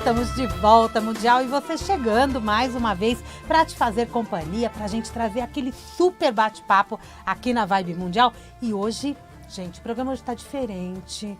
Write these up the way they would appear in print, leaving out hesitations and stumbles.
Estamos de volta, Mundial, e você chegando mais uma vez para te fazer companhia, para a gente trazer aquele super bate-papo aqui na Vibe Mundial. E hoje, gente, o programa hoje está diferente.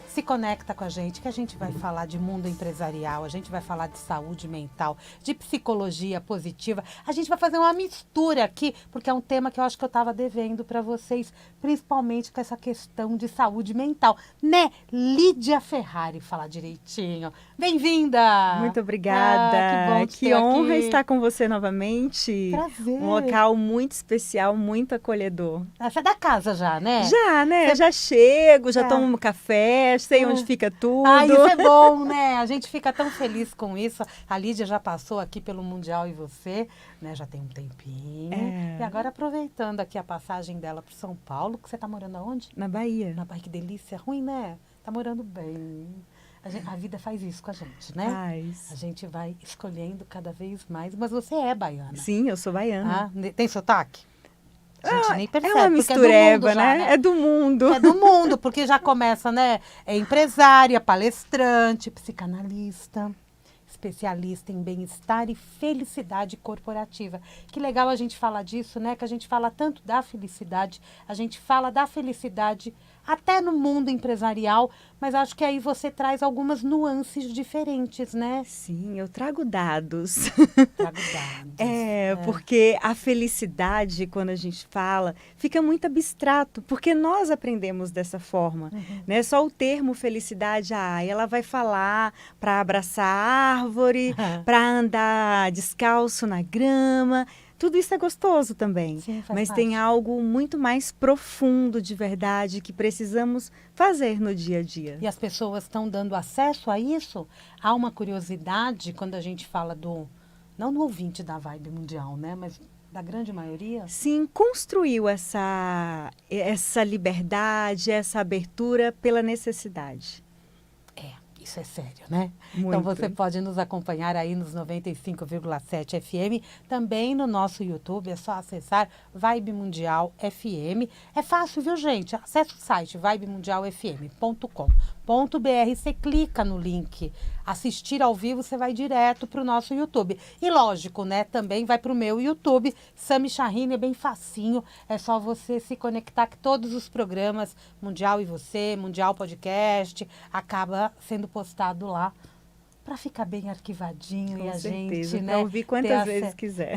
Se conecta com a gente, que a gente vai falar de mundo empresarial, a gente vai falar de saúde mental, de psicologia positiva. A gente vai fazer uma mistura aqui, porque é um tema que eu acho que eu estava devendo para vocês, principalmente com essa questão de saúde mental. Né? Lídia Ferrari, falar direitinho. Bem-vinda! Muito obrigada! Que honra aqui. Estar com você novamente. Prazer! Um local muito especial, muito acolhedor. Você é da casa já, né? Já, né? Já chego, já tomo um café, sei onde fica tudo. Ah, isso é bom, né? A gente fica tão feliz com isso. A Lídia já passou aqui pelo Mundial e você, né? Já tem um tempinho. E agora aproveitando aqui a passagem dela para São Paulo, que você tá morando aonde? Na Bahia. Na Bahia, que delícia. Ruim, né? Tá morando bem. A vida faz isso com a gente, né? Faz. A gente vai escolhendo cada vez mais. Mas você é baiana. Sim, eu sou baiana. Ah, tem sotaque? A gente nem percebe. É uma mistureba, já, né? É do mundo. É do mundo, porque já começa, né? É empresária, palestrante, psicanalista, especialista em bem-estar e felicidade corporativa. Que legal a gente falar disso, né? Que a gente fala tanto da felicidade, a gente fala da felicidade até no mundo empresarial, mas acho que aí você traz algumas nuances diferentes, né? Sim, eu trago dados. Trago dados. Porque a felicidade, quando a gente fala, fica muito abstrato, porque nós aprendemos dessa forma, né? Só o termo felicidade, ela vai falar para abraçar a árvore, para andar descalço na grama. Tudo isso é gostoso também, sim, mas parte. Tem algo muito mais profundo de verdade que precisamos fazer no dia a dia. E as pessoas estão dando acesso a isso? Há uma curiosidade quando a gente fala não do ouvinte da Vibe Mundial, né? Mas da grande maioria? Sim, construiu essa liberdade, essa abertura pela necessidade. Isso é sério, né? Muito. Então você pode nos acompanhar aí nos 95,7 FM, também no nosso YouTube, é só acessar Vibe Mundial FM. É fácil, viu, gente? Acesse o site vibemundialfm.com.br, você clica no link assistir ao vivo, você vai direto para o nosso YouTube. E lógico, né, também vai para o meu YouTube, Sami Shahine, é bem facinho, é só você se conectar que todos os programas, Mundial e Você, Mundial Podcast, acaba sendo postado lá para ficar bem arquivadinho. Com e a certeza, gente, né, para ouvir quantas vezes quiser.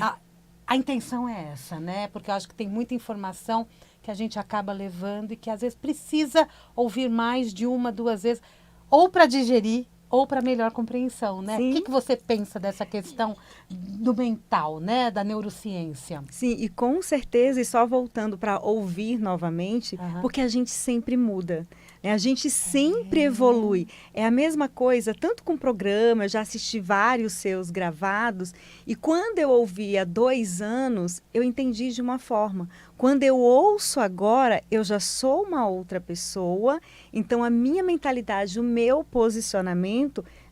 A intenção é essa, né? Porque eu acho que tem muita informação que a gente acaba levando e que às vezes precisa ouvir mais de uma, duas vezes, ou para digerir, ou para melhor compreensão, né? Sim. O que você pensa dessa questão do mental, né? Da neurociência? Sim, e com certeza, e só voltando para ouvir novamente, porque a gente sempre muda. A gente sempre evolui. É a mesma coisa, tanto com o programa, eu já assisti vários seus gravados, e quando eu ouvi há 2 anos, eu entendi de uma forma. Quando eu ouço agora, eu já sou uma outra pessoa, então a minha mentalidade, o meu posicionamento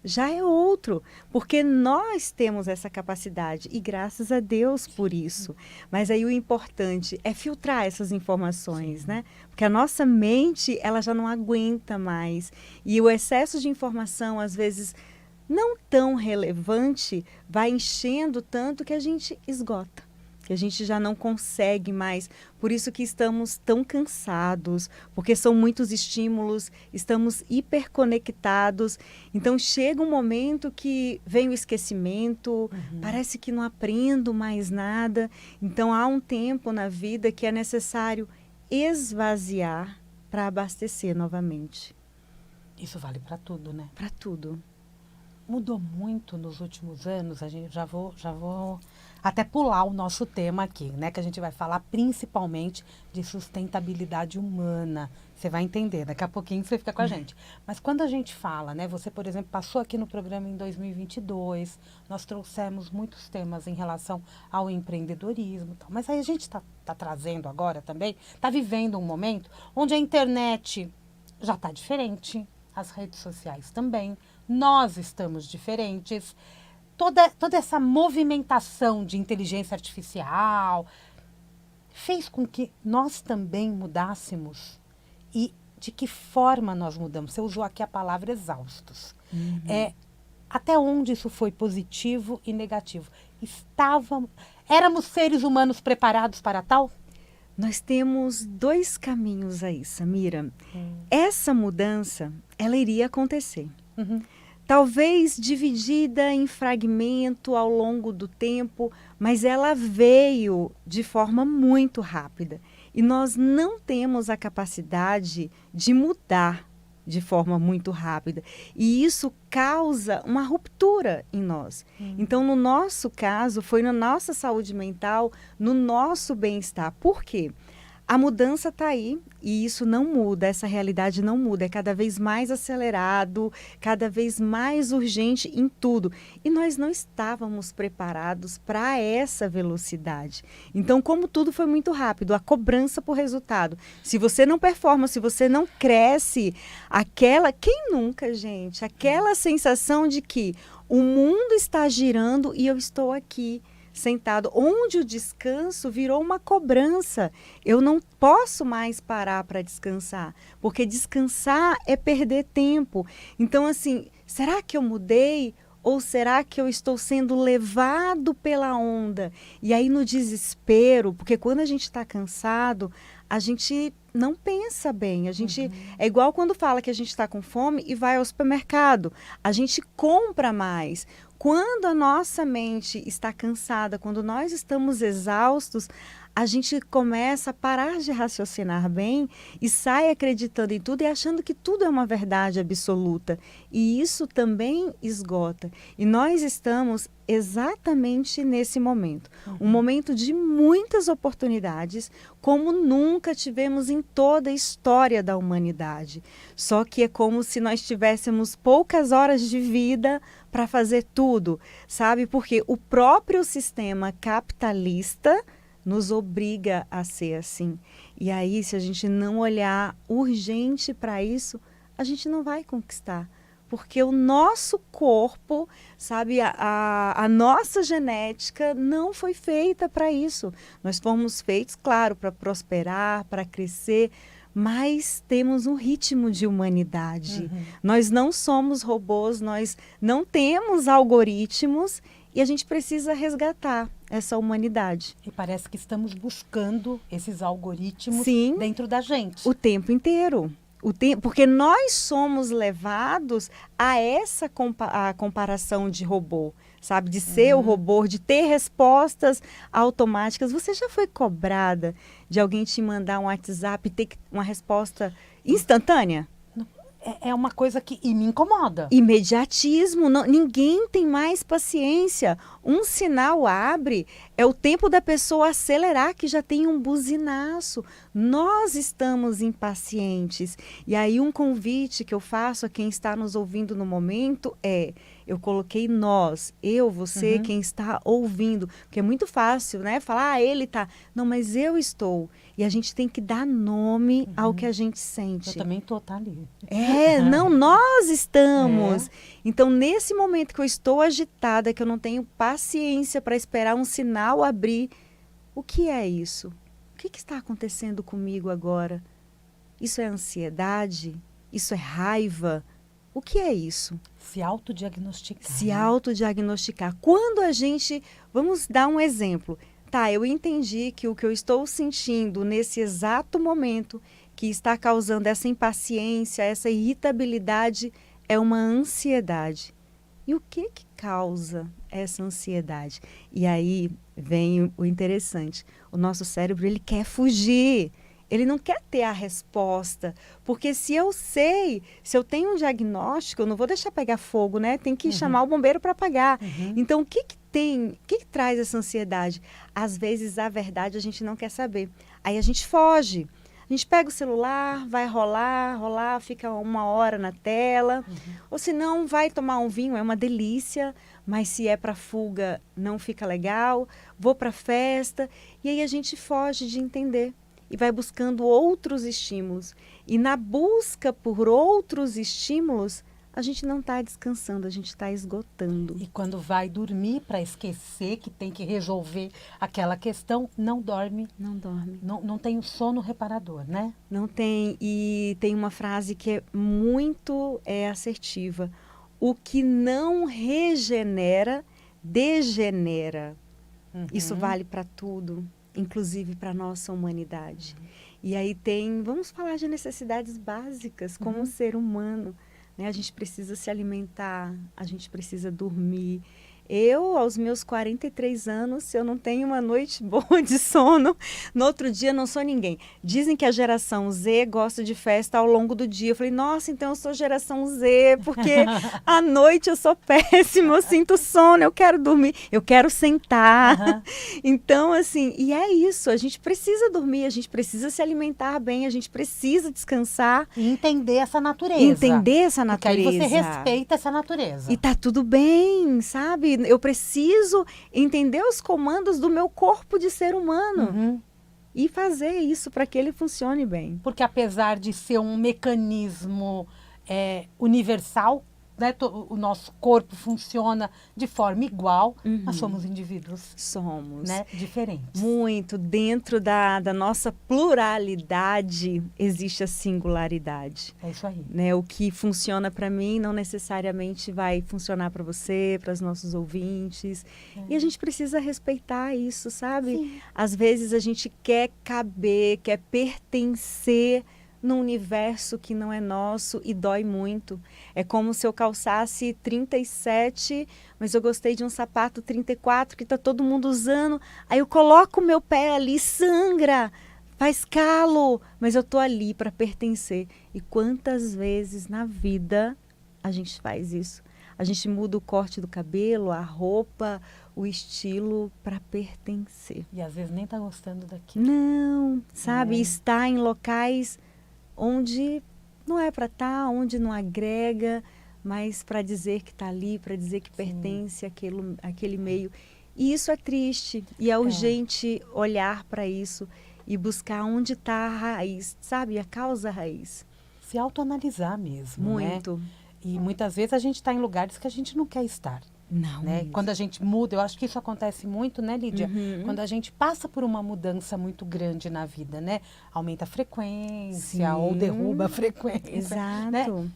já é outro, porque nós temos essa capacidade e graças a Deus por isso. Mas aí o importante é filtrar essas informações, né? Porque a nossa mente, ela já não aguenta mais. E o excesso de informação, às vezes, não tão relevante, vai enchendo tanto que a gente esgota. Que a gente já não consegue mais, por isso que estamos tão cansados, porque são muitos estímulos, estamos hiperconectados, então chega um momento que vem o esquecimento, parece que não aprendo mais nada, então há um tempo na vida que é necessário esvaziar para abastecer novamente. Isso vale para tudo, né? Para tudo. Mudou muito nos últimos anos, a gente já vou até pular o nosso tema aqui, né? Que a gente vai falar principalmente de sustentabilidade humana. Você vai entender, daqui a pouquinho você fica com a gente. Mas quando a gente fala, né? Você, por exemplo, passou aqui no programa em 2022, nós trouxemos muitos temas em relação ao empreendedorismo e tal. Mas aí a gente está trazendo agora também, está vivendo um momento onde a internet já está diferente, as redes sociais também, nós estamos diferentes. Toda essa movimentação de inteligência artificial fez com que nós também mudássemos. E de que forma nós mudamos? Você usou aqui a palavra exaustos. Até onde isso foi positivo e negativo? Éramos seres humanos preparados para tal? Nós temos 2 caminhos aí, Samira. Essa mudança, ela iria acontecer. Uhum. Talvez dividida em fragmento ao longo do tempo, mas ela veio de forma muito rápida. E nós não temos a capacidade de mudar de forma muito rápida. E isso causa uma ruptura em nós. Então, no nosso caso, foi na nossa saúde mental, no nosso bem-estar. Por quê? A mudança está aí e isso não muda, essa realidade não muda. É cada vez mais acelerado, cada vez mais urgente em tudo. E nós não estávamos preparados para essa velocidade. Então, como tudo foi muito rápido, a cobrança por resultado. Se você não performa, se você não cresce, quem nunca, gente? Aquela sensação de que o mundo está girando e eu estou aqui sentado, onde o descanso virou uma cobrança. Eu não posso mais parar para descansar, porque descansar é perder tempo. Então, assim, será que eu mudei? Ou será que eu estou sendo levado pela onda? E aí no desespero, porque quando a gente está cansado, a gente não pensa bem. A gente é igual quando fala que a gente está com fome e vai ao supermercado. A gente compra mais. Quando a nossa mente está cansada, quando nós estamos exaustos, a gente começa a parar de raciocinar bem e sai acreditando em tudo e achando que tudo é uma verdade absoluta. E isso também esgota. E nós estamos exatamente nesse momento. Um momento de muitas oportunidades, como nunca tivemos em toda a história da humanidade. Só que é como se nós tivéssemos poucas horas de vida para fazer tudo, sabe? Porque o próprio sistema capitalista nos obriga a ser assim. E aí, se a gente não olhar urgente para isso, a gente não vai conquistar. Porque o nosso corpo, sabe, a nossa genética não foi feita para isso. Nós fomos feitos, claro, para prosperar, para crescer, mas temos um ritmo de humanidade. Nós não somos robôs, nós não temos algoritmos e a gente precisa resgatar essa humanidade. E parece que estamos buscando esses algoritmos Sim, dentro da gente. O tempo inteiro. Porque nós somos levados a essa a comparação de robô, sabe? De ser o robô, de ter respostas automáticas. Você já foi cobrada de alguém te mandar um WhatsApp e ter uma resposta instantânea? É uma coisa que me incomoda. Imediatismo, ninguém tem mais paciência. Um sinal abre, é o tempo da pessoa acelerar que já tem um buzinaço. Nós estamos impacientes. E aí um convite que eu faço a quem está nos ouvindo no momento eu coloquei nós, eu, você, quem está ouvindo. Porque é muito fácil, né? Falar, ele tá. Não, mas eu estou. E a gente tem que dar nome ao que a gente sente. Eu também estou, tá ali. Nós estamos. Então, nesse momento que eu estou agitada, que eu não tenho paciência para esperar um sinal abrir, o que é isso? O que está acontecendo comigo agora? Isso é ansiedade? Isso é raiva? O que é isso? Se autodiagnosticar. Se autodiagnosticar. Quando a gente... Vamos dar um exemplo. Tá, eu entendi que o que eu estou sentindo nesse exato momento que está causando essa impaciência, essa irritabilidade, é uma ansiedade. E o que causa essa ansiedade? E aí vem o interessante. O nosso cérebro, ele quer fugir. Ele não quer ter a resposta. Porque se eu tenho um diagnóstico, eu não vou deixar pegar fogo, né? Tem que chamar o bombeiro para apagar. Então, o que traz essa ansiedade? Às vezes, a verdade, a gente não quer saber. Aí a gente foge. A gente pega o celular, vai rolar, fica 1 hora na tela. Ou se não, vai tomar um vinho, é uma delícia. Mas se é para fuga, não fica legal. Vou para festa. E aí a gente foge de entender. E vai buscando outros estímulos. E na busca por outros estímulos, a gente não está descansando, a gente está esgotando. E quando vai dormir para esquecer que tem que resolver aquela questão, não dorme. Não dorme. Não tem o sono reparador, né? Não tem. E tem uma frase que é muito assertiva. o que não regenera, degenera. Isso vale para tudo, inclusive para a nossa humanidade. E aí vamos falar de necessidades básicas como ser humano, né? A gente precisa se alimentar, a gente precisa dormir. Eu, aos meus 43 anos, se eu não tenho uma noite boa de sono, no outro dia não sou ninguém. Dizem que a geração Z gosta de festa ao longo do dia. Eu falei, nossa, então eu sou geração Z, porque à noite eu sou péssima, eu sinto sono, eu quero dormir, eu quero sentar. Então, assim, e é isso, a gente precisa dormir, a gente precisa se alimentar bem, a gente precisa descansar. E entender essa natureza. Entender essa natureza. Porque aí você respeita essa natureza. E tá tudo bem, sabe? Eu preciso entender os comandos do meu corpo de ser humano e fazer isso para que ele funcione bem. Porque apesar de ser um mecanismo universal, né, o nosso corpo funciona de forma igual, nós somos indivíduos. Somos. Né, diferentes. Muito. Dentro da nossa pluralidade existe a singularidade. É isso aí. Né? O que funciona para mim não necessariamente vai funcionar para você, para os nossos ouvintes. E a gente precisa respeitar isso, sabe? Sim. Às vezes a gente quer caber, quer pertencer num universo que não é nosso e dói muito. É como se eu calçasse 37, mas eu gostei de um sapato 34 que está todo mundo usando. Aí eu coloco o meu pé ali, sangra, faz calo, mas eu tô ali para pertencer. E quantas vezes na vida a gente faz isso? A gente muda o corte do cabelo, a roupa, o estilo para pertencer. E às vezes nem tá gostando daquilo. Não, sabe? Está em locais onde não é para estar, onde não agrega, mas para dizer que está ali, para dizer que pertence àquele meio. E isso é triste, e é urgente olhar para isso e buscar onde está a raiz, sabe? A causa raiz. Se autoanalisar mesmo, Muito. Né? E muitas vezes a gente está em lugares que a gente não quer estar. Não. Né? Quando a gente muda, eu acho que isso acontece muito, né, Lídia? Quando a gente passa por uma mudança muito grande na vida, né? Aumenta a frequência ou derruba a frequência. Exato. Né?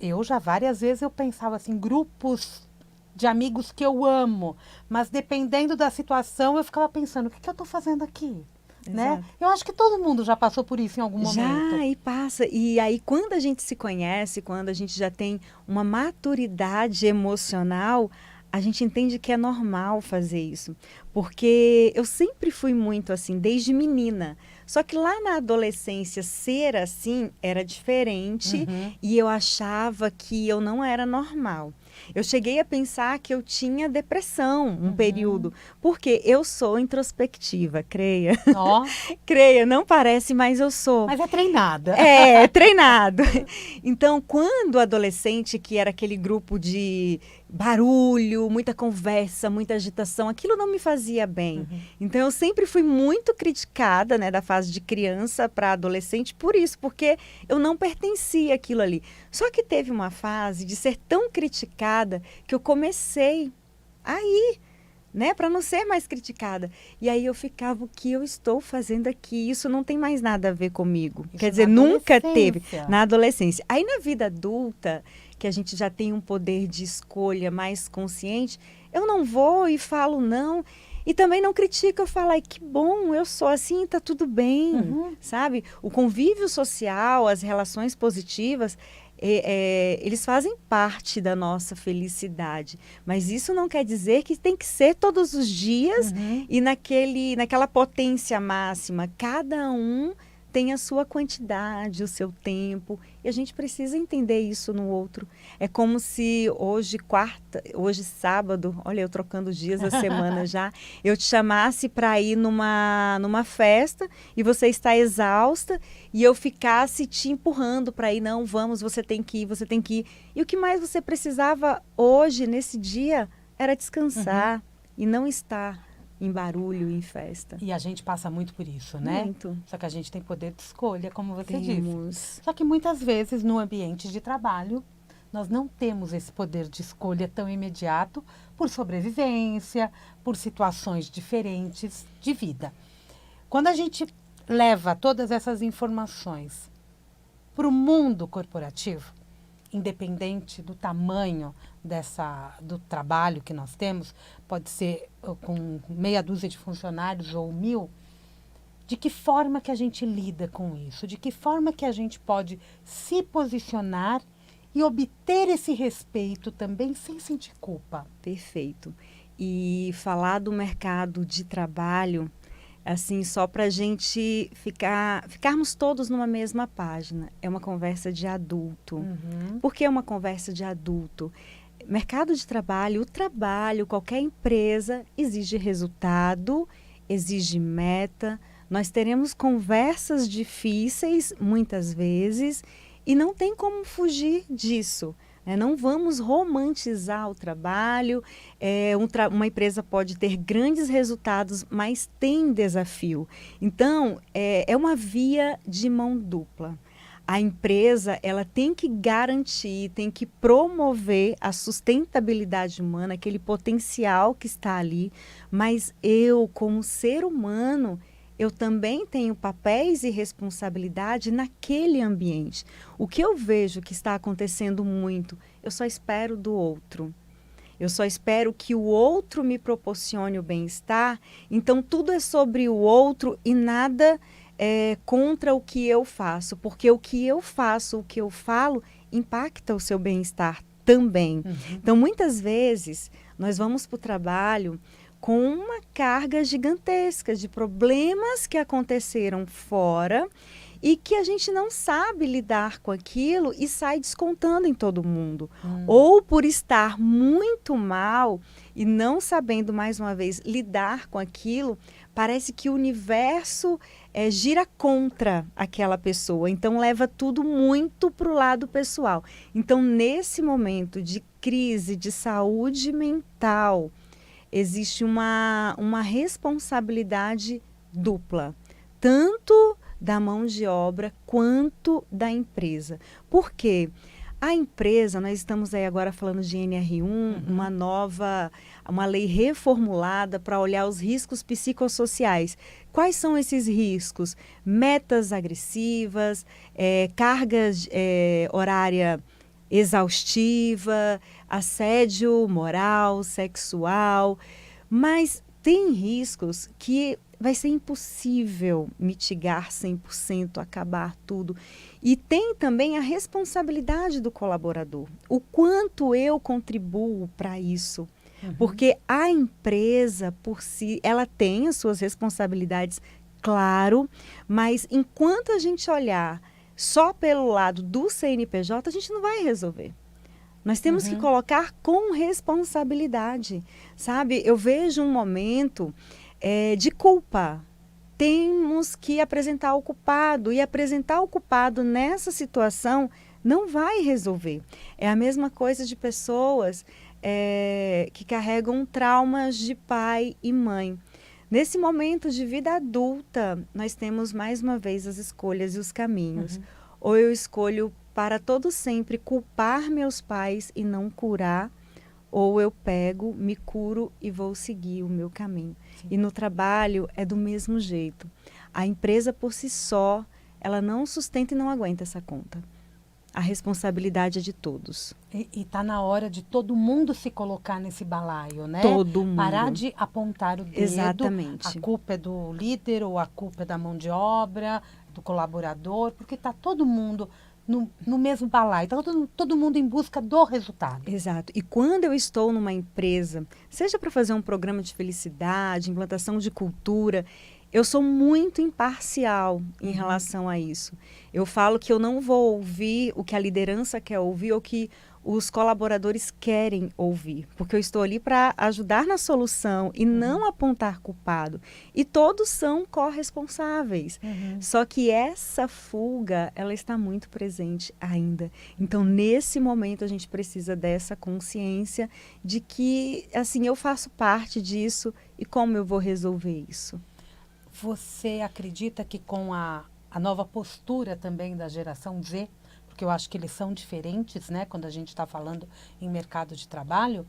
Eu já várias vezes eu pensava assim, grupos de amigos que eu amo, mas dependendo da situação eu ficava pensando, o que eu estou fazendo aqui? Né? Eu acho que todo mundo já passou por isso em algum momento. Já, e passa. E aí, quando a gente se conhece, quando a gente já tem uma maturidade emocional, a gente entende que é normal fazer isso. Porque eu sempre fui muito assim, desde menina. Só que lá na adolescência, ser assim era diferente e eu achava que eu não era normal. Eu cheguei a pensar que eu tinha depressão um período, porque eu sou introspectiva, creia. Creia, não parece, mas eu sou. Mas é treinada. É treinado. Então, quando adolescente, que era aquele grupo de barulho, muita conversa, muita agitação, aquilo não me fazia bem. Então, eu sempre fui muito criticada, né, da fase de criança para adolescente por isso, porque eu não pertencia àquilo ali. Só que teve uma fase de ser tão criticada que eu comecei a ir, né, para não ser mais criticada. E aí eu ficava, o que eu estou fazendo aqui? Isso não tem mais nada a ver comigo. Isso Quer dizer, nunca teve na adolescência. Aí na vida adulta, que a gente já tem um poder de escolha mais consciente, eu não vou e falo não. E também não critico, eu falo, ai, que bom, eu sou assim, tá tudo bem, sabe? O convívio social, as relações positivas, eles fazem parte da nossa felicidade. Mas isso não quer dizer que tem que ser todos os dias e naquela potência máxima. Cada um tem a sua quantidade, o seu tempo, e a gente precisa entender isso no outro. É como se hoje sábado, olha, eu trocando os dias da semana já, eu te chamasse para ir numa festa e você está exausta e eu ficasse te empurrando para ir, não, vamos, você tem que ir. E o que mais você precisava hoje, nesse dia, era descansar e não estar em barulho, em festa. E a gente passa muito por isso, né? Muito. Só que a gente tem poder de escolha, como você Temos. disse. Só que muitas vezes, no ambiente de trabalho, nós não temos esse poder de escolha tão imediato por sobrevivência, por situações diferentes de vida. Quando a gente leva todas essas informações para o mundo corporativo, independente do tamanho do trabalho que nós temos, pode ser com meia dúzia de funcionários ou 1.000, de que forma que a gente lida com isso? De que forma que a gente pode se posicionar e obter esse respeito também sem sentir culpa? Perfeito. E falar do mercado de trabalho, assim, só para a gente ficarmos todos numa mesma página. É uma conversa de adulto. Uhum. Por que é uma conversa de adulto? Mercado de trabalho, o trabalho, qualquer empresa exige resultado, exige meta. Nós teremos conversas difíceis, muitas vezes, e não tem como fugir disso. Não vamos romantizar o trabalho. Uma empresa pode ter grandes resultados, mas tem desafio. Então, é uma via de mão dupla. A empresa, ela tem que garantir, tem que promover a sustentabilidade humana, aquele potencial que está ali, mas eu, como ser humano, eu também tenho papéis e responsabilidade naquele ambiente. O que eu vejo que está acontecendo muito, eu só espero do outro. Eu só espero que o outro me proporcione o bem-estar. Então, tudo é sobre o outro e nada contra o que eu faço. Porque o que eu faço, o que eu falo, impacta o seu bem-estar também. Uhum. Então, muitas vezes, nós vamos para o trabalho com uma carga gigantesca de problemas que aconteceram fora e que a gente não sabe lidar com aquilo e sai descontando em todo mundo. Ou por estar muito mal e não sabendo, mais uma vez, lidar com aquilo, parece que o universo gira contra aquela pessoa. Então, leva tudo muito para o lado pessoal. Então, nesse momento de crise de saúde mental, existe uma responsabilidade dupla, tanto da mão de obra quanto da empresa. Por quê? A empresa, nós estamos aí agora falando de NR1, uma lei reformulada para olhar os riscos psicossociais. Quais são esses riscos? Metas agressivas, cargas horária exaustiva, assédio moral, sexual, mas tem riscos que vai ser impossível mitigar 100%, acabar tudo. E tem também a responsabilidade do colaborador, o quanto eu contribuo para isso. Uhum. Porque a empresa, por si, ela tem as suas responsabilidades, claro, mas enquanto a gente olhar só pelo lado do CNPJ, a gente não vai resolver. Nós temos que colocar com responsabilidade, sabe? Eu vejo um momento de culpa. Temos que apresentar o culpado, e apresentar o culpado nessa situação não vai resolver. É a mesma coisa de pessoas que carregam traumas de pai e mãe. Nesse momento de vida adulta, nós temos mais uma vez as escolhas e os caminhos. Ou eu escolho para todo sempre culpar meus pais e não curar, ou eu pego, me curo e vou seguir o meu caminho. Sim. E no trabalho é do mesmo jeito. A empresa por si só, ela não sustenta e não aguenta essa conta. A responsabilidade é de todos. E está na hora de todo mundo se colocar nesse balaio, né? Todo mundo. Parar de apontar o dedo. Exatamente. A culpa é do líder ou a culpa é da mão de obra, do colaborador, porque está todo mundo no mesmo balaio, está todo mundo em busca do resultado. Exato. E quando eu estou numa empresa, seja para fazer um programa de felicidade, implantação de cultura, eu sou muito imparcial em relação a isso. Eu falo que eu não vou ouvir o que a liderança quer ouvir ou que os colaboradores querem ouvir, porque eu estou ali para ajudar na solução e não apontar culpado. E todos são corresponsáveis. Só que essa fuga, ela está muito presente ainda. Então, nesse momento, a gente precisa dessa consciência de que, assim, eu faço parte disso e como eu vou resolver isso. Você acredita que com a nova postura também da geração Z, porque eu acho que eles são diferentes, né, quando a gente está falando em mercado de trabalho,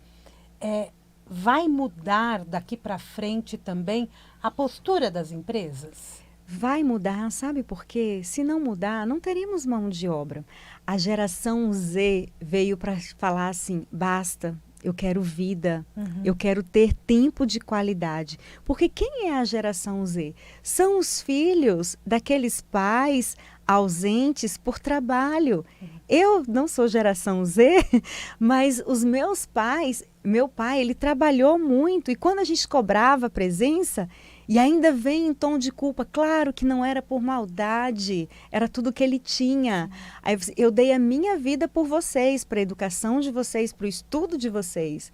vai mudar daqui para frente também a postura das empresas? vai mudar, sabe por quê? Se não mudar, não teremos mão de obra. A geração Z veio para falar assim, basta, eu quero vida, eu quero ter tempo de qualidade. Porque quem é a geração Z? São os filhos daqueles pais ausentes por trabalho. Eu não sou geração Z, mas os meus pais, meu pai, ele trabalhou muito e quando a gente cobrava presença, e ainda vem em tom de culpa, claro que não era por maldade, era tudo que ele tinha. Aí eu dei a minha vida por vocês, para a educação de vocês, para o estudo de vocês.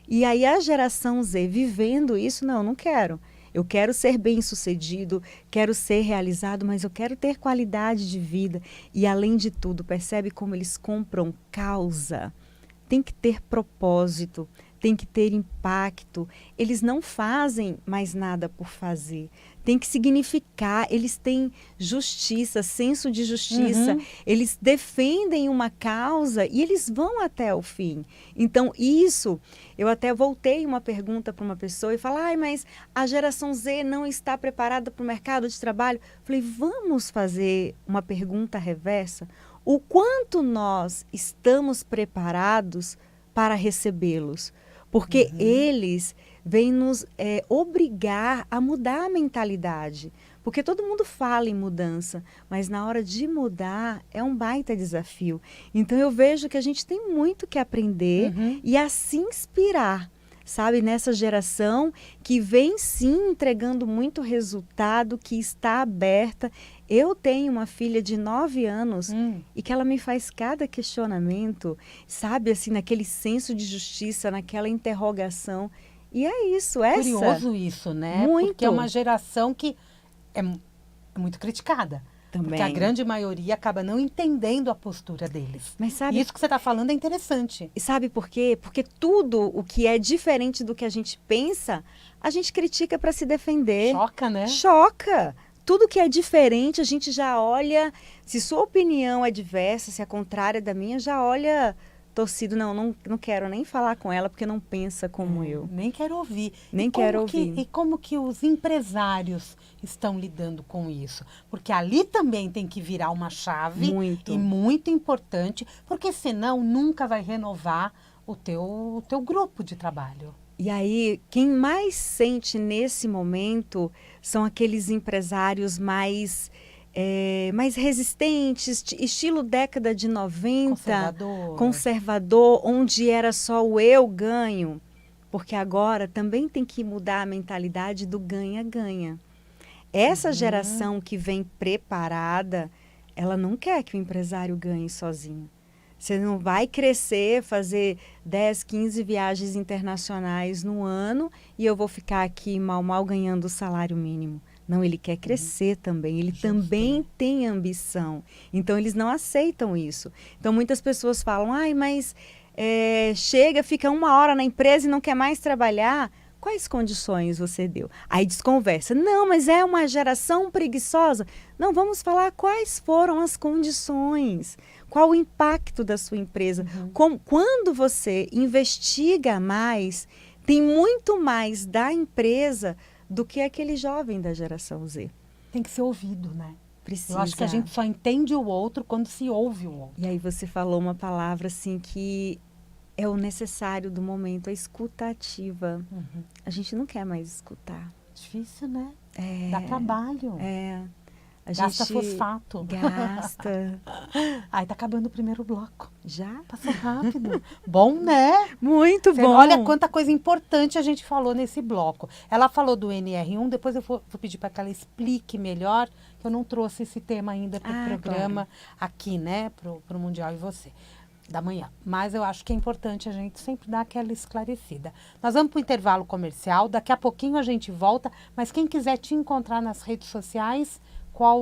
E aí a geração Z vivendo isso, não quero. Eu quero ser bem-sucedido, quero ser realizado, mas eu quero ter qualidade de vida. E além de tudo, percebe como eles compram causa? Tem que ter propósito, tem que ter impacto. Eles não fazem mais nada por fazer. Tem que significar, eles têm justiça, senso de justiça. Eles defendem uma causa e eles vão até o fim. Então, isso, eu até voltei uma pergunta para uma pessoa e falei, mas a geração Z não está preparada para o mercado de trabalho? Falei, vamos fazer uma pergunta reversa? O quanto nós estamos preparados para recebê-los? Porque eles vêm nos obrigar a mudar a mentalidade. Porque todo mundo fala em mudança, mas na hora de mudar é um baita desafio. Então eu vejo que a gente tem muito que aprender e a se inspirar, sabe? Nessa geração que vem sim entregando muito resultado, que está aberta. Eu tenho uma filha de 9 anos e que ela me faz cada questionamento, sabe, assim, naquele senso de justiça, naquela interrogação. E é isso, Curioso isso, né? Muito. Porque é uma geração que é muito criticada. Também. Porque a grande maioria acaba não entendendo a postura deles. Mas sabe, isso que você está falando é interessante. E sabe por quê? Porque tudo o que é diferente do que a gente pensa, a gente critica para se defender. Choca, né? Choca. Tudo que é diferente, a gente já olha, se sua opinião é diversa, se é contrária da minha, já olha torcido, não quero nem falar com ela porque não pensa como eu. Nem quero ouvir. Nem quero ouvir. E como que os empresários estão lidando com isso? Porque ali também tem que virar uma chave. Muito. E muito importante, porque senão nunca vai renovar o teu grupo de trabalho. E aí, quem mais sente nesse momento são aqueles empresários mais resistentes, estilo década de 90, conservador, onde era só o eu ganho. Porque agora também tem que mudar a mentalidade do ganha-ganha. Essa geração que vem preparada, ela não quer que o empresário ganhe sozinho. Você não vai crescer, fazer 10, 15 viagens internacionais no ano e eu vou ficar aqui mal ganhando o salário mínimo. Não, ele quer crescer também, ele também tem ambição. Então, eles não aceitam isso. Então, muitas pessoas falam, mas chega, fica 1 hora na empresa e não quer mais trabalhar. Quais condições você deu? Aí desconversa. Não, mas é uma geração preguiçosa. Não, vamos falar quais foram as condições. Qual o impacto da sua empresa? Quando você investiga mais, tem muito mais da empresa do que aquele jovem da geração Z. Tem que ser ouvido, né? Precisa. Eu acho que a gente só entende o outro quando se ouve o outro. E aí você falou uma palavra assim que é o necessário do momento, a escuta ativa. A gente não quer mais escutar. Difícil, né? Dá trabalho. Gasta fosfato. Gasta. Ai, tá acabando o primeiro bloco. Já? Passou rápido. Bom, né? Muito bom. Olha quanta coisa importante a gente falou nesse bloco. Ela falou do NR1, depois eu vou pedir para que ela explique melhor, que eu não trouxe esse tema ainda para o programa aqui, né? Para o Mundial e Você, da manhã. Mas eu acho que é importante a gente sempre dar aquela esclarecida. Nós vamos para o intervalo comercial, daqui a pouquinho a gente volta, mas quem quiser te encontrar nas redes sociais, qual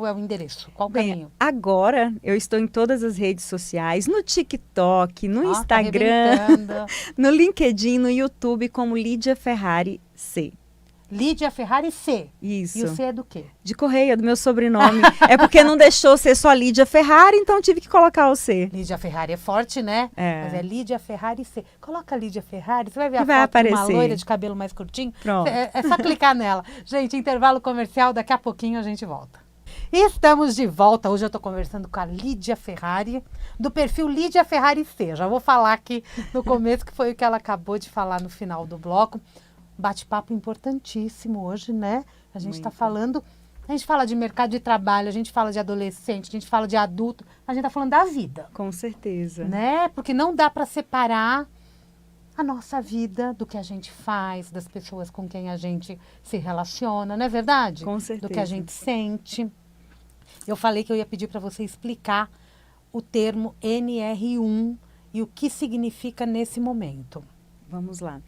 é o endereço? Qual o caminho? Agora eu estou em todas as redes sociais, no TikTok, no Instagram, tá no LinkedIn, no YouTube, como Lídia Ferrari C. Lídia Ferrari C. Isso. E o C é do quê? De Correia, do meu sobrenome. É porque não deixou ser só Lídia Ferrari, então tive que colocar o C. Lídia Ferrari é forte, né? É. Mas é Lídia Ferrari C. Coloca Lídia Ferrari, você vai ver Que a vai foto aparecer. de uma loira de cabelo mais curtinho. Pronto. É só clicar nela. Gente, intervalo comercial, daqui a pouquinho a gente volta. E estamos de volta. Hoje eu estou conversando com a Lídia Ferrari, do perfil Lídia Ferrari C. Já vou falar aqui no começo, que foi o que ela acabou de falar no final do bloco. Bate-papo importantíssimo hoje, né? A gente está falando, a gente fala de mercado de trabalho, a gente fala de adolescente, a gente fala de adulto, a gente está falando da vida. Com certeza. Né? Porque não dá para separar a nossa vida do que a gente faz, das pessoas com quem a gente se relaciona, não é verdade? Com certeza. Do que a gente sente. Eu falei que eu ia pedir para você explicar o termo NR1 e o que significa nesse momento. Vamos lá.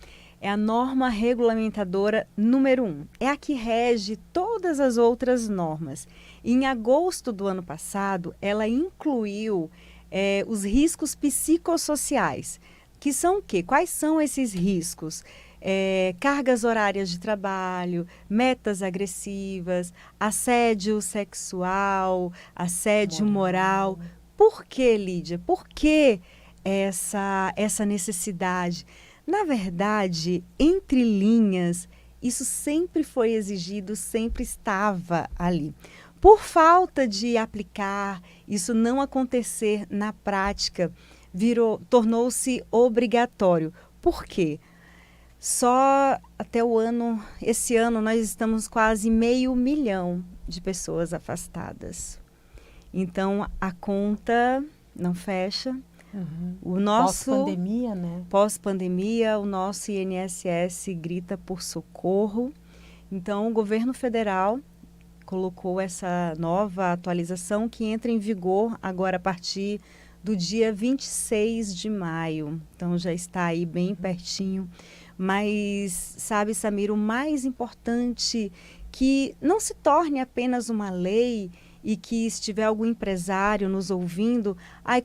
É a norma regulamentadora número 1. É a que rege todas as outras normas. Em agosto do ano passado, ela incluiu os riscos psicossociais, que são o quê? Quais são esses riscos? Cargas horárias de trabalho, metas agressivas, assédio sexual, assédio moral. Por que, Lídia? Por que essa necessidade? Na verdade, entre linhas, isso sempre foi exigido, sempre estava ali. Por falta de aplicar, isso não acontecer na prática, tornou-se obrigatório. Por quê? Só até esse ano, nós estamos quase 500 mil de pessoas afastadas. Então, a conta não fecha. Uhum. O nosso pós-pandemia, né? Pós-pandemia, o nosso INSS grita por socorro. Então, o governo federal colocou essa nova atualização que entra em vigor agora a partir do dia 26 de maio. Então, já está aí bem pertinho. Mas, sabe, Samir, o mais importante que não se torne apenas uma lei e que se tiver algum empresário nos ouvindo,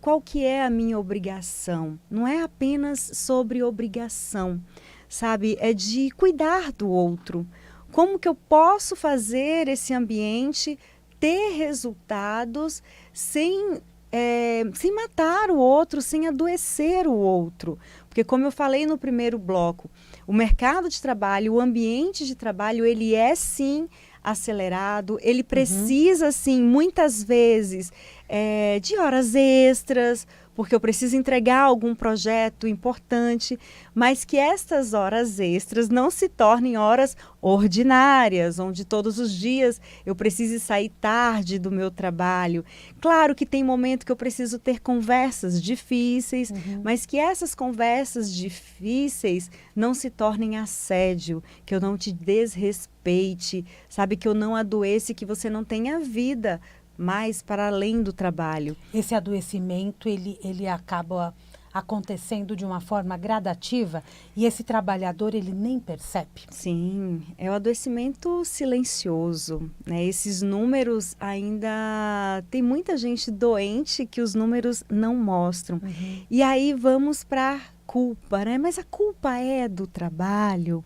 qual que é a minha obrigação? Não é apenas sobre obrigação, sabe? É de cuidar do outro. Como que eu posso fazer esse ambiente ter resultados sem matar o outro, sem adoecer o outro? Porque, como eu falei no primeiro bloco, o mercado de trabalho, o ambiente de trabalho, ele é sim acelerado, ele precisa, sim, muitas vezes, de horas extras, porque eu preciso entregar algum projeto importante, mas que estas horas extras não se tornem horas ordinárias, onde todos os dias eu preciso sair tarde do meu trabalho. Claro que tem momento que eu preciso ter conversas difíceis, mas que essas conversas difíceis não se tornem assédio, que eu não te desrespeite, sabe, que eu não adoeça e que você não tenha vida mais para além do trabalho. Esse adoecimento, ele acaba acontecendo de uma forma gradativa e esse trabalhador, ele nem percebe? Sim, é o adoecimento silencioso, né? Esses números ainda... Tem muita gente doente que os números não mostram. E aí vamos para a culpa, né? Mas a culpa é do trabalho,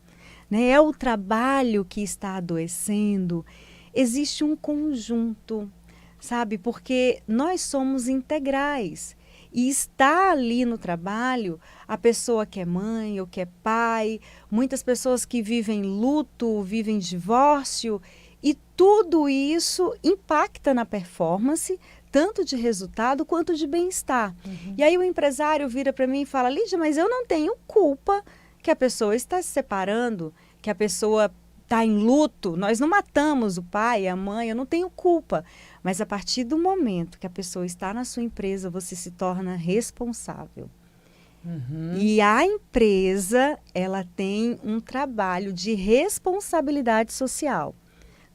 né? É o trabalho que está adoecendo. Existe um conjunto, sabe? Porque nós somos integrais. E está ali no trabalho a pessoa que é mãe ou que é pai, muitas pessoas que vivem luto, vivem divórcio, e tudo isso impacta na performance, tanto de resultado quanto de bem-estar. E aí o empresário vira para mim e fala: Lídia, mas eu não tenho culpa que a pessoa está se separando, que a pessoa está em luto, nós não matamos o pai, a mãe, eu não tenho culpa. Mas a partir do momento que a pessoa está na sua empresa, você se torna responsável. E a empresa, ela tem um trabalho de responsabilidade social,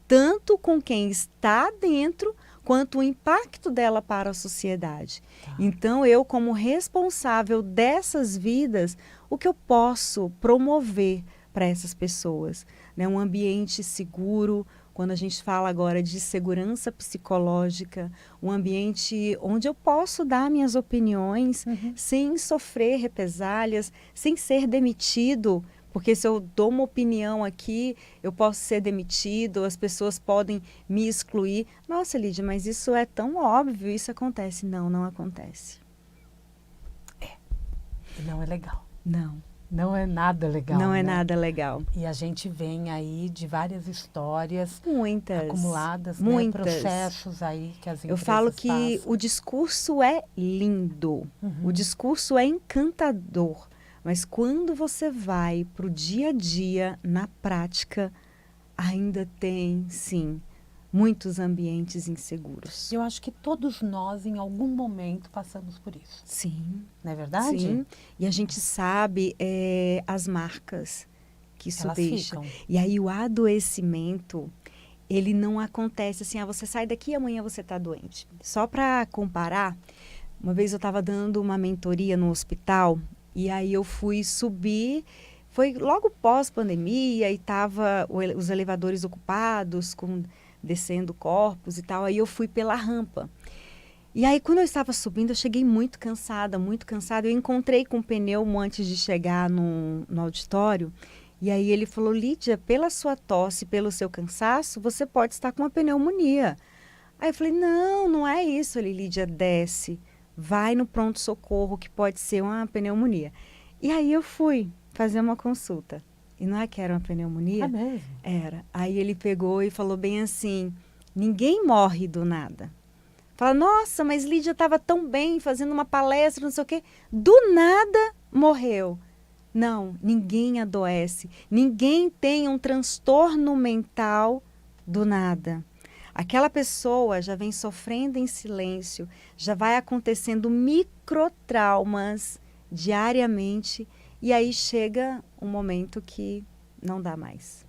tanto com quem está dentro, quanto o impacto dela para a sociedade. Então, eu, como responsável dessas vidas, o que eu posso promover para essas pessoas, né? Um ambiente seguro, quando a gente fala agora de segurança psicológica, um ambiente onde eu posso dar minhas opiniões sem sofrer represálias, sem ser demitido porque se eu dou uma opinião aqui, eu posso ser demitido, as pessoas podem me excluir. Nossa, Lídia, mas isso é tão óbvio, isso acontece. Não, não acontece. Não é legal. Não. Não é nada legal. Não é né? nada legal. E a gente vem aí de várias histórias Muitas. acumuladas, Muitas. Né? Processos aí que as empresas Eu falo que passam. o discurso é lindo, o discurso é encantador, mas quando você vai para o dia a dia, na prática, ainda tem, sim, muitos ambientes inseguros. Eu acho que todos nós, em algum momento, passamos por isso. Sim. Não é verdade? Sim, e a gente sabe as marcas que isso Elas deixa. ficam. E aí o adoecimento, ele não acontece assim, você sai daqui e amanhã você está doente. Só para comparar, uma vez eu estava dando uma mentoria no hospital e aí eu fui subir, foi logo pós-pandemia e tava os elevadores ocupados, descendo corpos e tal, aí eu fui pela rampa. E aí, quando eu estava subindo, eu cheguei muito cansada, muito cansada. Eu encontrei com o pneumo antes de chegar no auditório. E aí ele falou, Lídia, pela sua tosse, pelo seu cansaço, você pode estar com uma pneumonia. Aí eu falei, não, não é isso. Ele, Lídia, desce, vai no pronto-socorro, que pode ser uma pneumonia. E aí eu fui fazer uma consulta. E não é que era uma pneumonia? É mesmo? Era. Aí ele pegou e falou bem assim, ninguém morre do nada. Fala, nossa, mas Lídia estava tão bem fazendo uma palestra, não sei o quê. Do nada morreu. Não, ninguém adoece. Ninguém tem um transtorno mental do nada. Aquela pessoa já vem sofrendo em silêncio, já vai acontecendo microtraumas diariamente e aí chega um momento que não dá mais.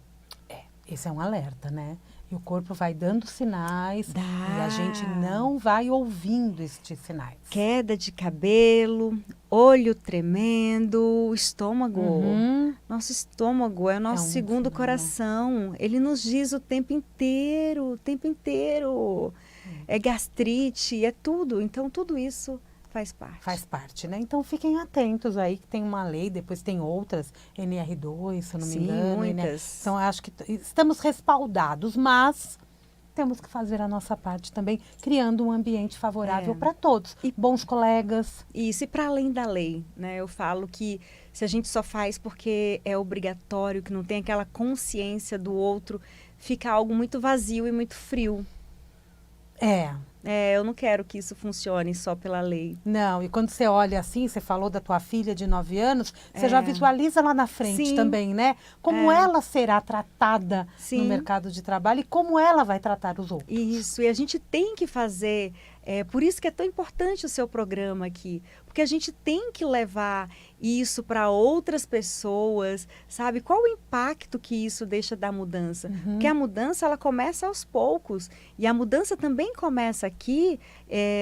Esse é um alerta, né? E o corpo vai dando sinais Dá. e a gente não vai ouvindo estes sinais. Queda de cabelo, olho tremendo, estômago. Nosso estômago é o nosso segundo coração. Ele nos diz o tempo inteiro, o tempo inteiro. É gastrite, é tudo. Então, tudo isso faz parte. Faz parte, né? Então, fiquem atentos aí, que tem uma lei, depois tem outras, NR2, se eu não me engano. Muitas. Então, acho que estamos respaldados, mas temos que fazer a nossa parte também, criando um ambiente favorável para todos. E bons colegas. Isso, e para além da lei, né? Eu falo que se a gente só faz porque é obrigatório, que não tem aquela consciência do outro, fica algo muito vazio e muito frio. Eu não quero que isso funcione só pela lei. Não, e quando você olha assim, você falou da tua filha de 9 anos, você já visualiza lá na frente também, né? Como ela será tratada no mercado de trabalho e como ela vai tratar os outros. Isso, e a gente tem que fazer, por isso que é tão importante o seu programa aqui, porque a gente tem que levar isso para outras pessoas, sabe? Qual o impacto que isso deixa da mudança? Porque a mudança, ela começa aos poucos, e a mudança também começa aqui,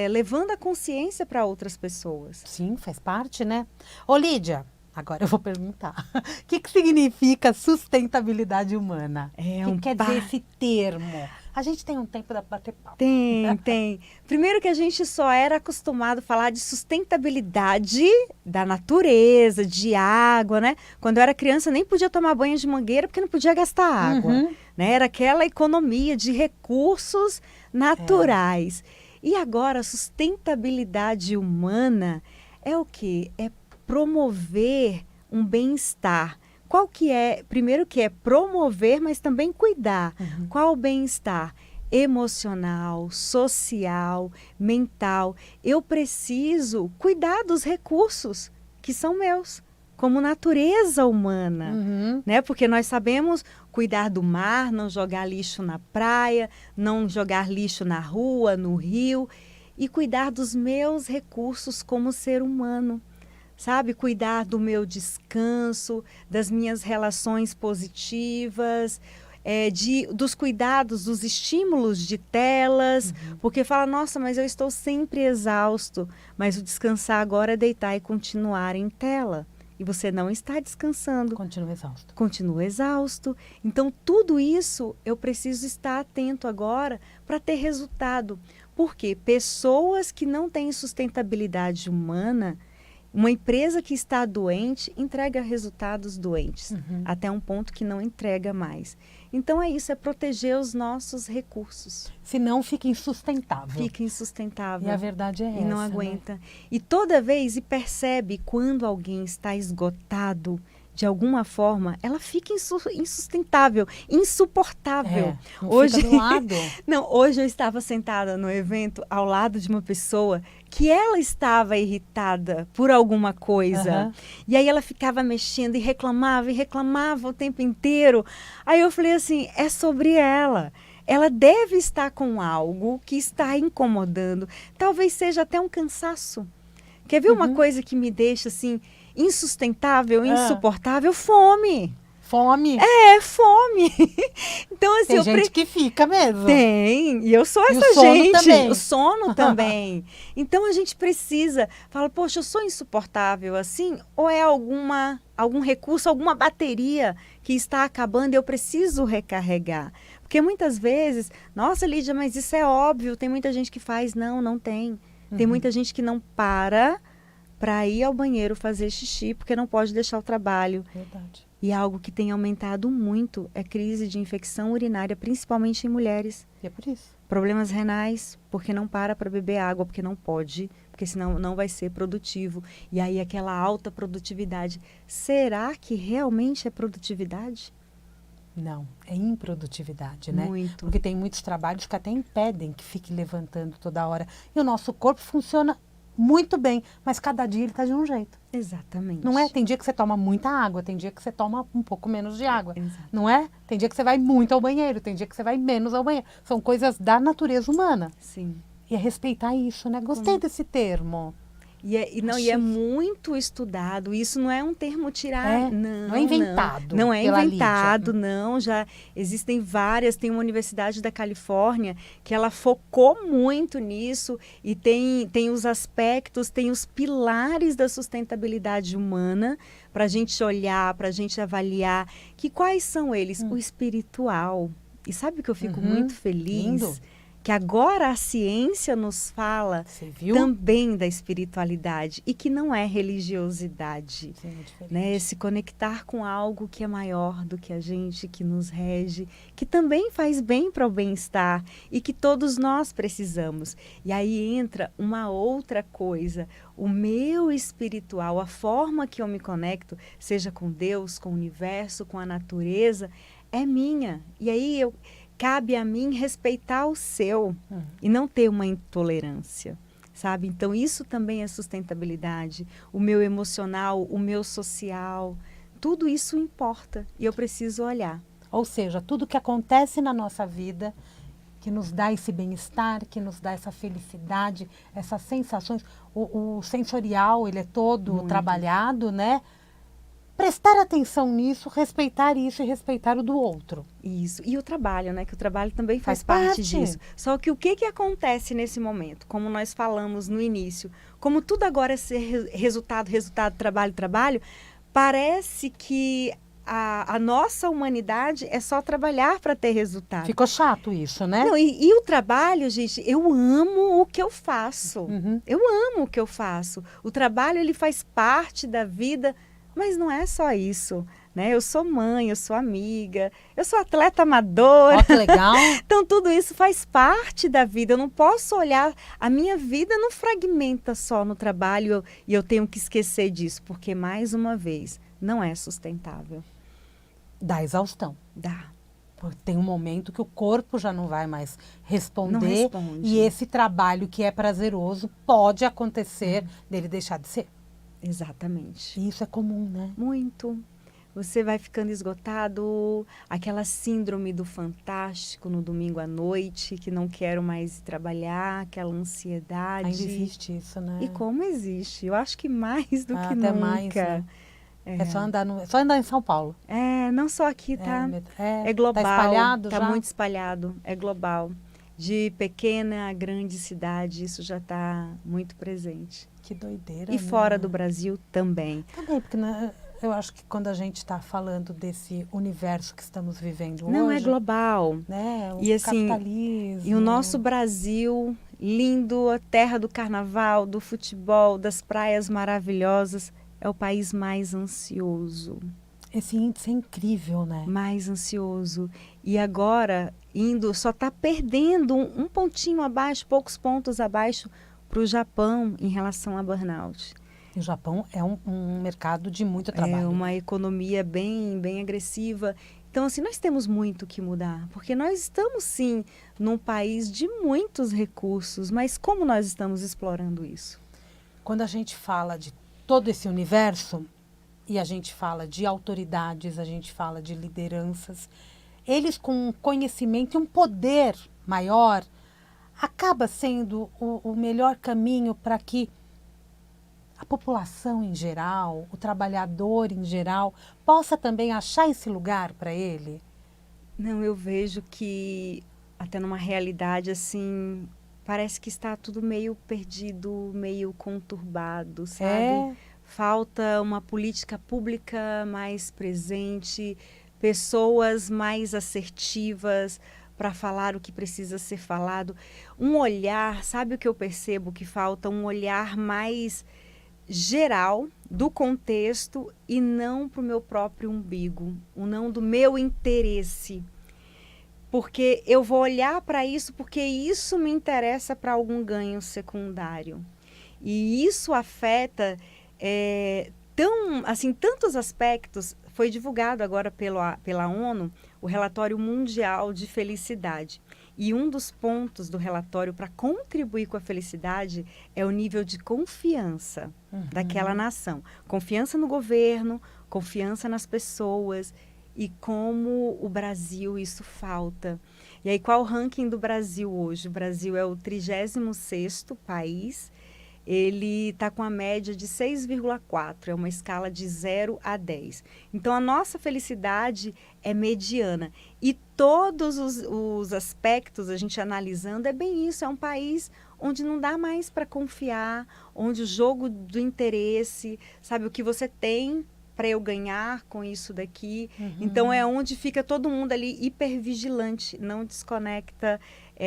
levando a consciência para outras pessoas. Sim, faz parte, né? Ô, Lídia, agora eu vou perguntar. O que significa sustentabilidade humana? O que quer dizer esse termo? A gente tem um tempo para bater papo. Tem. Primeiro que a gente só era acostumado a falar de sustentabilidade da natureza, de água, né? Quando eu era criança, nem podia tomar banho de mangueira porque não podia gastar água. Né? Era aquela economia de recursos naturais. E agora, a sustentabilidade humana é o quê? É promover um bem-estar. Qual que é? Primeiro que é promover, mas também cuidar. Qual o bem-estar? Emocional, social, mental. Eu preciso cuidar dos recursos que são meus, como natureza humana, né? Porque nós sabemos cuidar do mar, não jogar lixo na praia, não jogar lixo na rua, no rio, e cuidar dos meus recursos como ser humano. Sabe, cuidar do meu descanso, das minhas relações positivas, dos cuidados, dos estímulos de telas, porque fala, nossa, mas eu estou sempre exausto, mas o descansar agora é deitar e continuar em tela. E você não está descansando. Continua exausto. Continua exausto. Então, tudo isso eu preciso estar atento agora para ter resultado. Porque pessoas que não têm sustentabilidade humana, Uma empresa que está doente entrega resultados doentes, até um ponto que não entrega mais. Então é isso, é proteger os nossos recursos. Senão fica insustentável. Fica insustentável. E a verdade é essa, e não aguenta. Né? E toda vez, e percebe quando alguém está esgotado, de alguma forma, ela fica insustentável, insuportável. Hoje, fica do lado. Não, hoje eu estava sentada no evento ao lado de uma pessoa que ela estava irritada por alguma coisa. E aí ela ficava mexendo e reclamava o tempo inteiro. Aí eu falei assim, é sobre ela. Ela deve estar com algo que está incomodando. Talvez seja até um cansaço. Quer ver uma coisa que me deixa assim insustentável, insuportável? Fome. Fome? É, fome. Então, assim, tem gente que fica mesmo. Tem, e eu sou essa o sono gente. Também. O sono também. Então, a gente precisa, fala, poxa, eu sou insuportável assim? Ou é algum recurso, alguma bateria que está acabando e eu preciso recarregar? Porque muitas vezes, nossa, Lídia, mas isso é óbvio, tem muita gente que faz. Não, não tem. Tem muita gente que não para ir ao banheiro fazer xixi, porque não pode deixar o trabalho. Verdade. E algo que tem aumentado muito é crise de infecção urinária, principalmente em mulheres. E é por isso. Problemas renais, porque não para beber água, porque não pode, porque senão não vai ser produtivo. E aí aquela alta produtividade. Será que realmente é produtividade? Não, é improdutividade, né? Muito. Porque tem muitos trabalhos que até impedem que fique levantando toda hora. E o nosso corpo funciona muito bem, mas cada dia ele está de um jeito. Exatamente. Não é? Tem dia que você toma muita água, tem dia que você toma um pouco menos de água. Exato. Não é? Tem dia que você vai muito ao banheiro, tem dia que você vai menos ao banheiro. São coisas da natureza humana. Sim. E é respeitar isso, né? Gostei desse termo. E é muito estudado. Isso não é um termo tirado. Não é inventado. Não é inventado, não. Já existem várias. Tem uma universidade da Califórnia que ela focou muito nisso e tem os aspectos, tem os pilares da sustentabilidade humana para a gente olhar, para a gente avaliar. Que quais são eles? O espiritual. E sabe que eu fico muito feliz? Lindo. Que agora a ciência nos fala também da espiritualidade e que não é religiosidade. Sim, é né? Se conectar com algo que é maior do que a gente, que nos rege, que também faz bem para o bem-estar e que todos nós precisamos. E aí entra uma outra coisa, o meu espiritual, a forma que eu me conecto, seja com Deus, com o universo, com a natureza, é minha. E aí cabe a mim respeitar o seu e não ter uma intolerância, sabe? Então, isso também é sustentabilidade. O meu emocional, o meu social, tudo isso importa e eu preciso olhar. Ou seja, tudo que acontece na nossa vida, que nos dá esse bem-estar, que nos dá essa felicidade, essas sensações, o sensorial, ele é todo trabalhado, né? Prestar atenção nisso, respeitar isso e respeitar o do outro. Isso. E o trabalho, né? Que o trabalho também faz parte disso. Só que o que acontece nesse momento? Como nós falamos no início, como tudo agora é ser resultado, trabalho, parece que a nossa humanidade é só trabalhar para ter resultado. Ficou chato isso, né? Não, e o trabalho, gente, eu amo o que eu faço. Eu amo o que eu faço. O trabalho, ele faz parte da vida. Mas não é só isso, né? Eu sou mãe, eu sou amiga, eu sou atleta amadora. Ó, que legal. Então, tudo isso faz parte da vida. Eu não posso olhar... A minha vida não fragmenta só no trabalho e eu tenho que esquecer disso, porque, mais uma vez, não é sustentável. Dá exaustão. Dá. Porque tem um momento que o corpo já não vai mais responder. Não responde. E esse trabalho que é prazeroso pode acontecer dele deixar de ser. Exatamente. E isso é comum, né? Muito. Você vai ficando esgotado, aquela síndrome do fantástico no domingo à noite, que não quero mais trabalhar, aquela ansiedade. Ainda existe isso, né? E como existe? Eu acho que mais do que até nunca. Mais, né? É só andar em São Paulo. É, não só aqui, tá? É global. Tá espalhado já? Tá muito espalhado, é global. De pequena a grande cidade, isso já está muito presente. Que doideira, E fora do Brasil também. Também, porque eu acho que quando a gente está falando desse universo que estamos vivendo hoje... Não, é global. Né? O e assim, capitalismo... E o nosso Brasil, lindo, a terra do carnaval, do futebol, das praias maravilhosas. É o país mais ansioso. Esse índice é incrível, né? Mais ansioso. E agora, só está perdendo um pontinho abaixo, poucos pontos abaixo, para o Japão em relação a burnout. E o Japão é um mercado de muito trabalho. É uma economia bem, bem agressiva. Então, assim, nós temos muito que mudar, porque nós estamos, sim, num país de muitos recursos, mas como nós estamos explorando isso? Quando a gente fala de todo esse universo, e a gente fala de autoridades, a gente fala de lideranças, eles com um conhecimento e um poder maior, acaba sendo o melhor caminho para que a população em geral, o trabalhador em geral, possa também achar esse lugar para ele? Não, eu vejo que até numa realidade assim, parece que está tudo meio perdido, meio conturbado, sabe? É. Falta uma política pública mais presente, pessoas mais assertivas para falar o que precisa ser falado. Um olhar, sabe o que eu percebo que falta? Um olhar mais geral do contexto e não para o meu próprio umbigo, não do meu interesse. Porque eu vou olhar para isso porque isso me interessa para algum ganho secundário. E isso afeta tantos aspectos. Foi divulgado agora pela ONU o relatório mundial de felicidade. E um dos pontos do relatório para contribuir com a felicidade é o nível de confiança daquela nação. Confiança no governo, confiança nas pessoas e como o Brasil isso falta. E aí, qual o ranking do Brasil hoje? O Brasil é o 36º país. Ele está com a média de 6,4, é uma escala de 0 a 10. Então, a nossa felicidade é mediana. E todos os aspectos, a gente analisando, é bem isso. É um país onde não dá mais para confiar, onde o jogo do interesse, sabe, o que você tem para eu ganhar com isso daqui. Então, é onde fica todo mundo ali hipervigilante, não desconecta,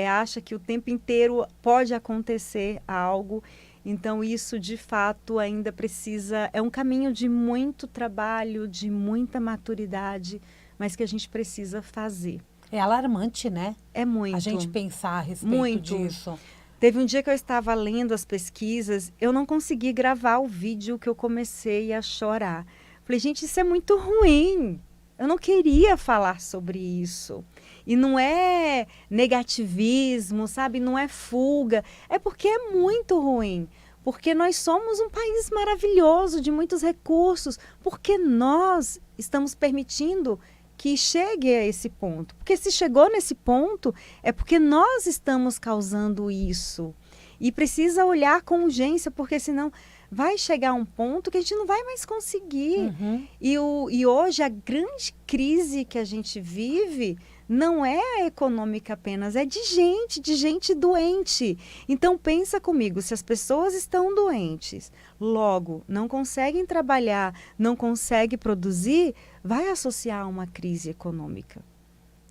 acha que o tempo inteiro pode acontecer algo. Então, isso, de fato, ainda precisa... É um caminho de muito trabalho, de muita maturidade, mas que a gente precisa fazer. É alarmante, né? É muito. A gente pensar a respeito disso. Teve um dia que eu estava lendo as pesquisas, eu não consegui gravar o vídeo que eu comecei a chorar. Falei, gente, isso é muito ruim. Eu não queria falar sobre isso. E não é negativismo, sabe? Não é fuga. É porque é muito ruim. Porque nós somos um país maravilhoso, de muitos recursos. Porque nós estamos permitindo que chegue a esse ponto. Porque se chegou nesse ponto, é porque nós estamos causando isso. E precisa olhar com urgência, porque senão vai chegar um ponto que a gente não vai mais conseguir. E hoje a grande crise que a gente vive não é a econômica apenas, é de gente doente. Então pensa comigo, se as pessoas estão doentes, logo não conseguem trabalhar, não conseguem produzir, vai associar a uma crise econômica.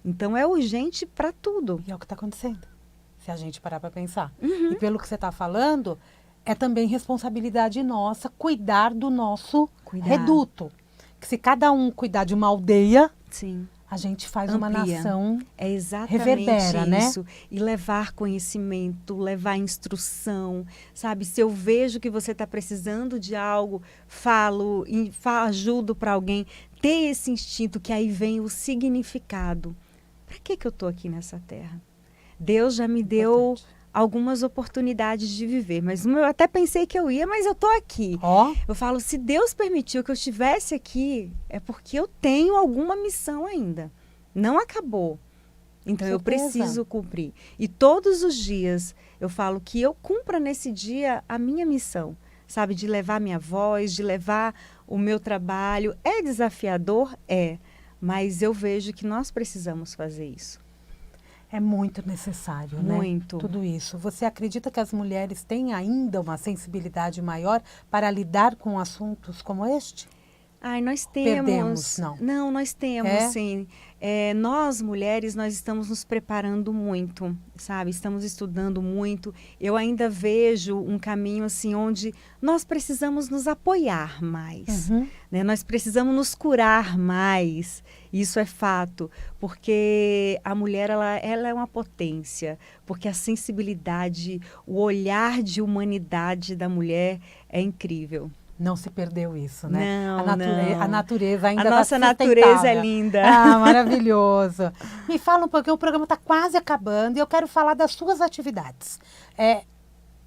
Então é urgente para tudo. E é o que está acontecendo, se a gente parar para pensar. E pelo que você está falando, é também responsabilidade nossa cuidar do nosso reduto. Que se cada um cuidar de uma aldeia, sim, a gente faz amplia. Uma nação, é exatamente reverbera, isso, né? E levar conhecimento, levar instrução, sabe? Se eu vejo que você está precisando de algo, falo, ajudo para alguém, ter esse instinto que aí vem o significado. Para que eu estou aqui nessa terra? Deus já me deu algumas oportunidades de viver, mas eu até pensei que eu ia, mas eu tô aqui. Eu falo, se Deus permitiu que eu estivesse aqui, é porque eu tenho alguma missão ainda. Não acabou. Então eu preciso cumprir. E todos os dias eu falo que eu cumpra nesse dia a minha missão, sabe? De levar minha voz, de levar o meu trabalho. É desafiador? É. Mas eu vejo que nós precisamos fazer isso. É muito necessário, né? Muito. Tudo isso. Você acredita que as mulheres têm ainda uma sensibilidade maior para lidar com assuntos como este? Ai, nós temos. Perdemos, não. Não, nós temos, sim. Nós, mulheres, nós estamos nos preparando muito, sabe? Estamos estudando muito. Eu ainda vejo um caminho, assim, onde nós precisamos nos apoiar mais, né? Nós precisamos nos curar mais. Isso é fato, porque a mulher, ela é uma potência, porque a sensibilidade, o olhar de humanidade da mulher é incrível. Não se perdeu isso, né? Não, a natureza ainda a nossa natureza é linda. Ah, maravilhoso. Me fala um pouquinho, o programa está quase acabando e eu quero falar das suas atividades.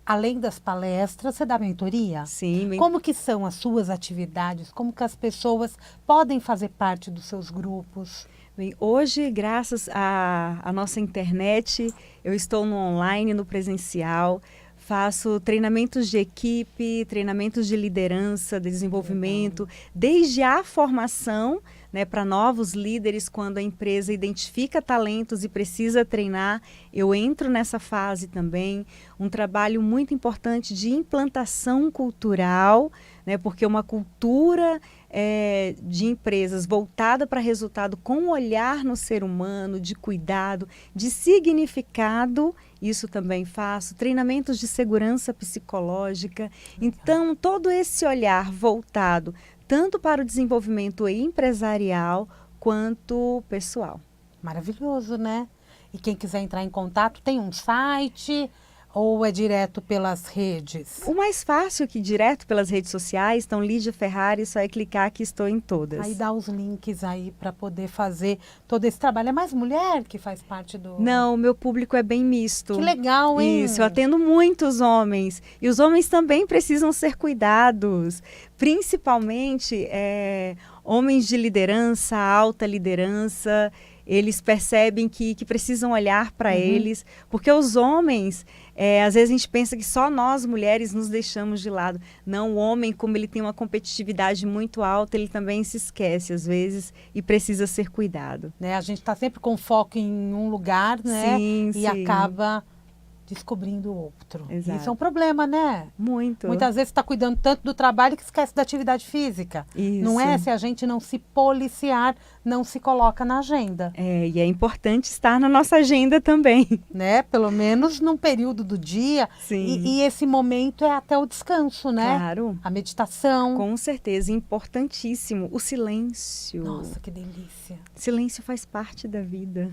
Além das palestras, você dá mentoria? Sim. Como que são as suas atividades? Como que as pessoas podem fazer parte dos seus grupos? Bem, hoje, graças à nossa internet, eu estou no online, no presencial. Faço treinamentos de equipe, treinamentos de liderança, de desenvolvimento, desde a formação, né, para novos líderes. Quando a empresa identifica talentos e precisa treinar, eu entro nessa fase também. Um trabalho muito importante de implantação cultural, né, porque uma cultura de empresas voltada para resultado, com um olhar no ser humano, de cuidado, de significado. Isso também faço, treinamentos de segurança psicológica. Então, todo esse olhar voltado tanto para o desenvolvimento empresarial quanto pessoal. Maravilhoso, né? E quem quiser entrar em contato, tem um site ou é direto pelas redes? O mais fácil que direto pelas redes sociais, então Lídia Ferrari, só é clicar que estou em todas. Aí dá os links aí para poder fazer todo esse trabalho. É mais mulher que faz parte do... Não, o meu público é bem misto. Que legal, hein? Isso, eu atendo muitos homens. E os homens também precisam ser cuidados. Principalmente homens de liderança, alta liderança. Eles percebem que precisam olhar para eles. Porque os homens... às vezes a gente pensa que só nós, mulheres, nos deixamos de lado. Não, o homem, como ele tem uma competitividade muito alta, ele também se esquece, às vezes, e precisa ser cuidado. Né? A gente está sempre com foco em um lugar, né? Sim, e acaba descobrindo outro. Exato. Isso é um problema, né? Muito. Muitas vezes está cuidando tanto do trabalho que esquece da atividade física. Isso. Não é? Se a gente não se policiar, não se coloca na agenda. E é importante estar na nossa agenda também. Né? Pelo menos num período do dia. Sim. E esse momento é até o descanso, né? Claro. A meditação. Com certeza, importantíssimo. O silêncio. Nossa, que delícia. Silêncio faz parte da vida.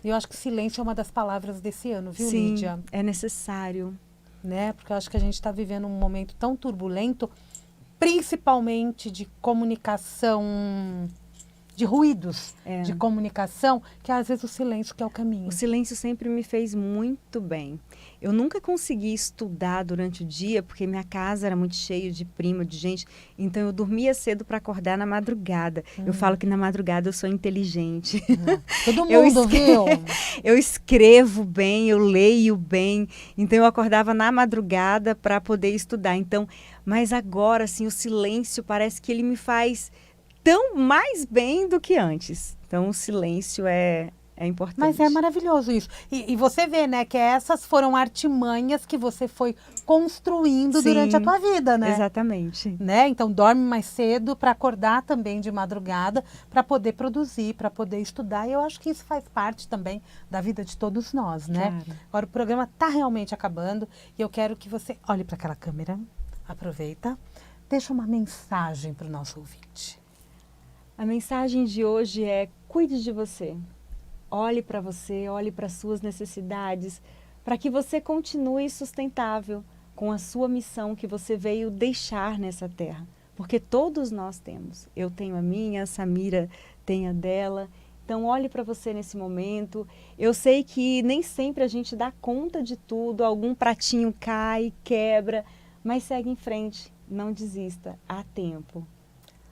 Eu acho que silêncio é uma das palavras desse ano, viu, Sim, Lídia? é necessário. Né? Porque eu acho que a gente está vivendo um momento tão turbulento, principalmente de comunicação, de ruídos de comunicação, que às vezes o silêncio que é o caminho. O silêncio sempre me fez muito bem. Eu nunca consegui estudar durante o dia, porque minha casa era muito cheia de prima, de gente. Então, eu dormia cedo para acordar na madrugada. Eu falo que na madrugada eu sou inteligente. Todo mundo, viu? Eu escrevo bem, eu leio bem. Então, eu acordava na madrugada para poder estudar. Então, mas agora, assim, o silêncio parece que ele me faz tão mais bem do que antes. Então, o silêncio é importante. Mas é maravilhoso isso. E você vê, né, que essas foram artimanhas que você foi construindo durante a tua vida, né? Exatamente. Né? Então, dorme mais cedo para acordar também de madrugada, para poder produzir, para poder estudar. E eu acho que isso faz parte também da vida de todos nós, né? Claro. Agora, o programa está realmente acabando e eu quero que você olhe para aquela câmera, aproveita, deixa uma mensagem para o nosso ouvinte. A mensagem de hoje é: cuide de você. Olhe para você, olhe para suas necessidades, para que você continue sustentável com a sua missão que você veio deixar nessa terra. Porque todos nós temos. Eu tenho a minha, a Samira tem a dela. Então, olhe para você nesse momento. Eu sei que nem sempre a gente dá conta de tudo, algum pratinho cai, quebra, mas segue em frente, não desista, há tempo.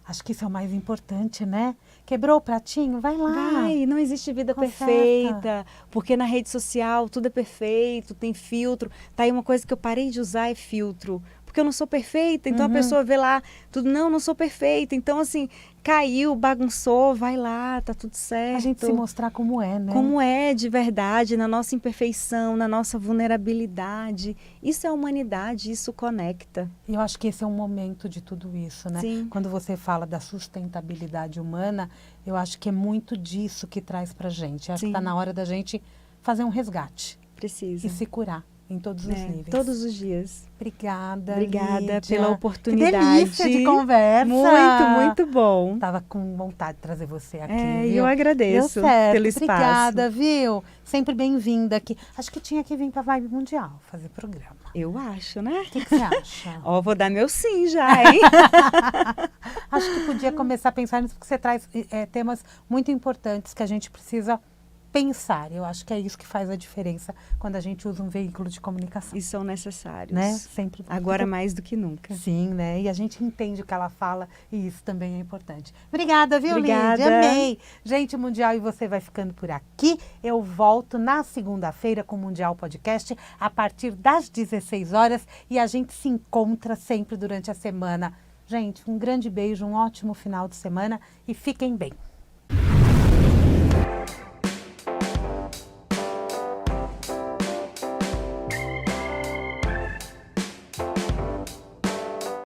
Acho que isso é o mais importante, né? Quebrou o pratinho? Vai lá. Vai, não existe vida perfeita, porque na rede social tudo é perfeito, tem filtro. Tá aí uma coisa que eu parei de usar, é filtro. Porque porque eu não sou perfeita. Então a pessoa vê lá tudo, não sou perfeita. Então, assim, caiu, bagunçou, vai lá, tá tudo certo. A gente se mostrar como é, né? Como é de verdade, na nossa imperfeição, na nossa vulnerabilidade. Isso é humanidade, isso conecta. E eu acho que esse é um momento de tudo isso, né? Sim. Quando você fala da sustentabilidade humana, eu acho que é muito disso que traz pra gente. Acho que tá na hora da gente fazer um resgate. Precisa. E se curar em todos os níveis. Todos os dias. Obrigada, Lídia, pela oportunidade. Que delícia de conversa. Muito bom. Tava com vontade de trazer você aqui, viu? Eu agradeço pelo espaço. Obrigada, viu? Sempre bem-vinda aqui. Acho que tinha que vir para a Vibe Mundial fazer programa. Eu acho, né? O que você acha? Vou dar meu sim já, hein? Acho que podia começar a pensar nisso, porque você traz temas muito importantes que a gente precisa pensar. Eu acho que é isso que faz a diferença quando a gente usa um veículo de comunicação. E são necessários. Né? Sempre. Agora mais do que nunca. Sim, né? E a gente entende o que ela fala e isso também é importante. Obrigada, viu, Obrigada. Lídia? Amei. Gente, o Mundial e você vai ficando por aqui. Eu volto na segunda-feira com o Mundial Podcast a partir das 16 horas e a gente se encontra sempre durante a semana. Gente, um grande beijo, um ótimo final de semana e fiquem bem.